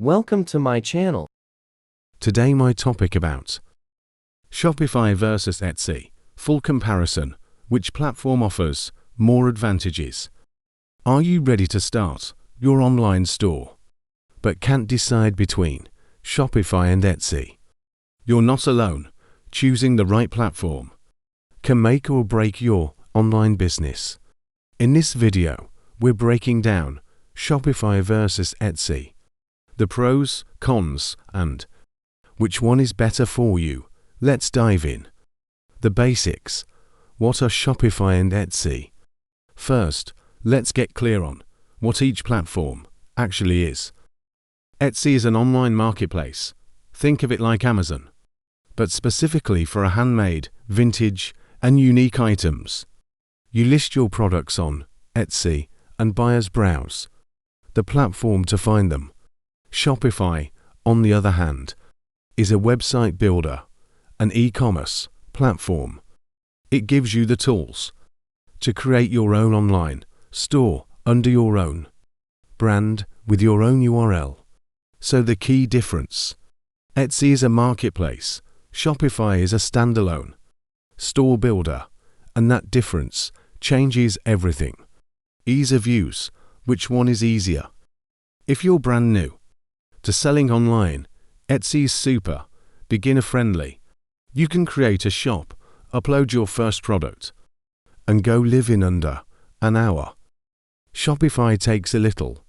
Welcome to my channel. Today my topic about Shopify versus Etsy, full comparison, which platform offers more advantages. Are you ready to start your online store, but can't decide between Shopify and Etsy? You're not alone. Choosing the right platform can make or break your online business. In this video, we're breaking down Shopify versus Etsy, the pros, cons, and which one is better for you. Let's dive in. The basics. What are Shopify and Etsy? First, let's get clear on what each platform actually is. Etsy is an online marketplace. Think of it like Amazon, but specifically for a handmade, vintage, and unique items. You list your products on Etsy and buyers browse the platform to find them. Shopify, on the other hand, is a website builder, an e-commerce platform. It gives you the tools to create your own online store under your own brand with your own URL. So the key difference: Etsy is a marketplace, Shopify is a standalone store builder, and that difference changes everything. Ease of use. Which one is easier? If you're brand new to selling online, Etsy is super beginner-friendly. You can create a shop, upload your first product, and go live in under an hour. Shopify takes a little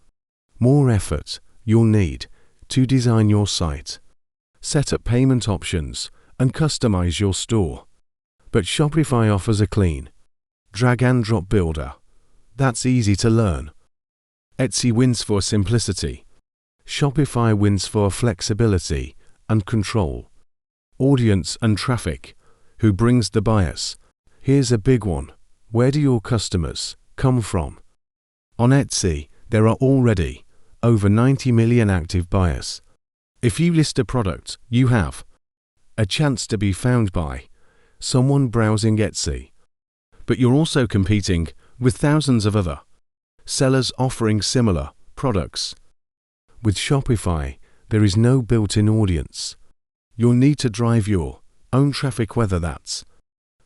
more effort. You'll need to design your site, set up payment options, and customize your store. But Shopify offers a clean drag-and-drop builder that's easy to learn. Etsy wins for simplicity. Shopify wins for flexibility and control. Audience and traffic. Who brings the buyers? Here's a big one. Where do your customers come from? On Etsy, there are already over 90 million active buyers. If you list a product, you have a chance to be found by someone browsing Etsy. But you're also competing with thousands of other sellers offering similar products. With Shopify, there is no built-in audience. You'll need to drive your own traffic, whether that's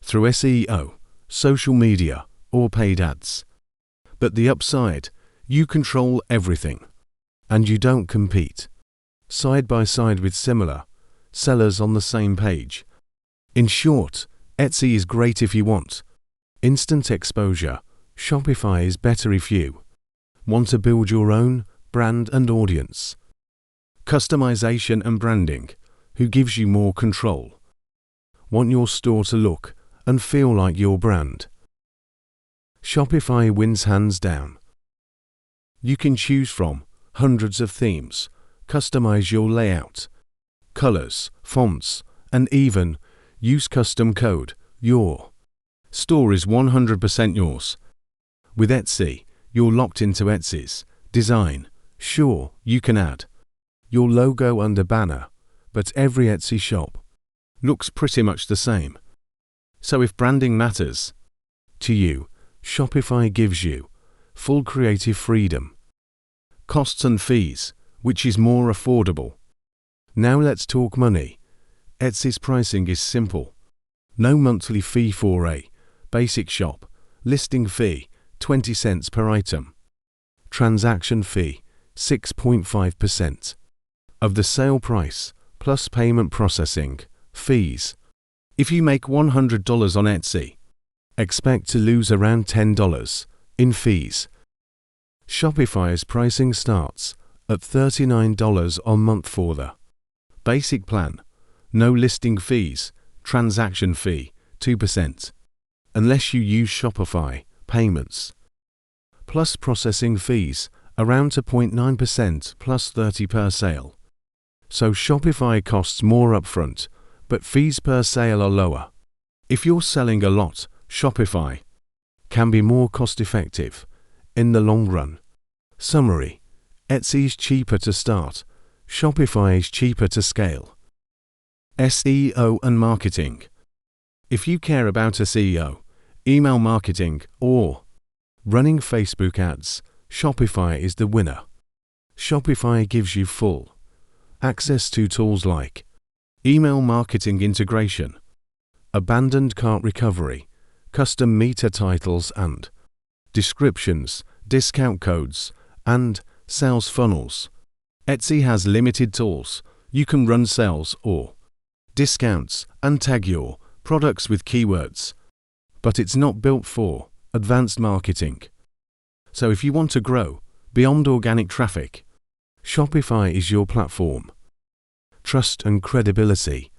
through SEO, social media, or paid ads. But the upside: you control everything, and you don't compete side by side with similar sellers on the same page. In short, Etsy is great if you want instant exposure. Shopify is better if you want to build your own brand and audience. Customization and branding. Who gives you more control? Want your store to look and feel like your brand? Shopify wins hands down. You can choose from hundreds of themes, customize your layout, colors, fonts, and even use custom code. Your store is 100% yours. With Etsy, you're locked into Etsy's design. Sure, you can add your logo under banner, but every Etsy shop looks pretty much the same. So if branding matters to you, Shopify gives you full creative freedom. Costs and fees. Which is more affordable? Now let's talk money. Etsy's pricing is simple. No monthly fee for a basic shop. Listing fee, 20 cents per item. Transaction fee, 6.5% of the sale price, plus payment processing fees. If you make $100 on Etsy, expect to lose around $10 in fees. Shopify's pricing starts at $39 a month for the basic plan. No listing fees, transaction fee, 2%, unless you use Shopify payments, plus processing fees, around 2.9% plus 30 per sale. So Shopify costs more upfront, but fees per sale are lower. If you're selling a lot, Shopify can be more cost-effective in the long run. Summary: Etsy is cheaper to start, Shopify is cheaper to scale. SEO and marketing. If you care about SEO, email marketing, or running Facebook ads, Shopify is the winner. Shopify gives you full access to tools like email marketing integration, abandoned cart recovery, custom meta titles and descriptions, discount codes, and sales funnels. Etsy has limited tools. You can run sales or discounts and tag your products with keywords, but it's not built for advanced marketing. So if you want to grow beyond organic traffic, Shopify is your platform. Trust and credibility.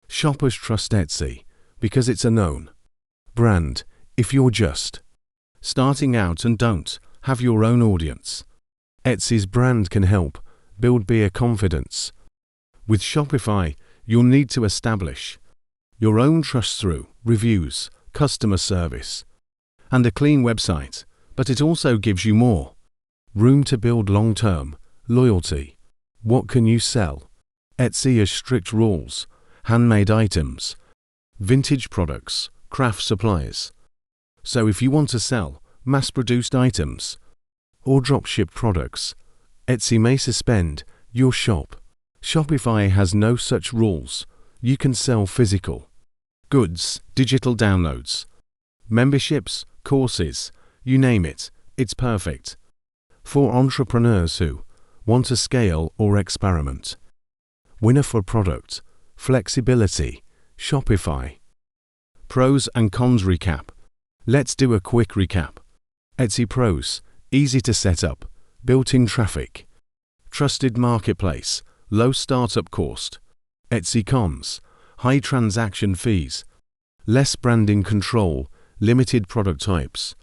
Shoppers trust Etsy because it's a known brand. If you're just starting out and don't have your own audience, Etsy's brand can help build bigger confidence. With Shopify, you'll need to establish your own trust through reviews, customer service, and a clean website, but it also gives you more room to build long-term loyalty. What can you sell? Etsy has strict rules: handmade items, vintage products, craft supplies. So if you want to sell mass-produced items or dropship products, Etsy may suspend your shop. Shopify has no such rules. You can sell physical goods, digital downloads, memberships, courses, you name it, it's perfect for entrepreneurs who want to scale or experiment. Winner for product, flexibility, Shopify. Pros and cons recap. Let's do a quick recap. Etsy pros: easy to set up, built-in traffic, trusted marketplace, low startup cost. Etsy cons: high transaction fees, less branding control, limited product types.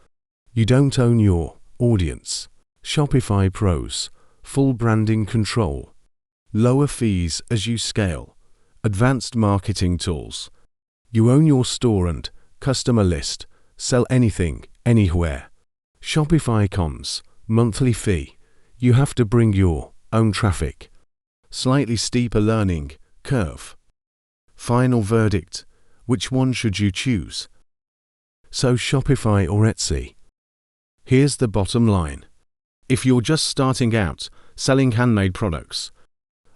You don't own your audience. Shopify pros: full branding control, lower fees as you scale, advanced marketing tools. You own your store and customer list, sell anything, anywhere. Shopify cons: monthly fee, you have to bring your own traffic, slightly steeper learning curve. Final verdict: which one should you choose? So Shopify or Etsy? Here's the bottom line. If you're just starting out selling handmade products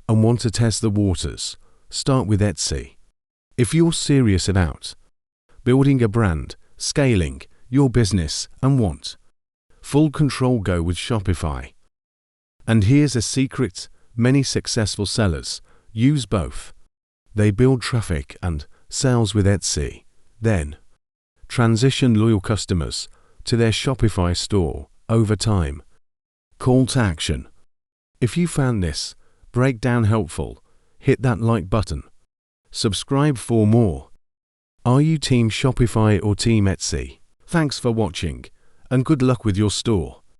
and want to test the waters, start with Etsy. If you're serious about building a brand, scaling your business, and want full control, go with Shopify. And here's a secret: many successful sellers use both. They build traffic and sales with Etsy, then transition loyal customers to their Shopify store over time. Call to action. If you found this breakdown helpful, hit that like button. Subscribe for more. Are you Team Shopify or Team Etsy? Thanks for watching, and good luck with your store.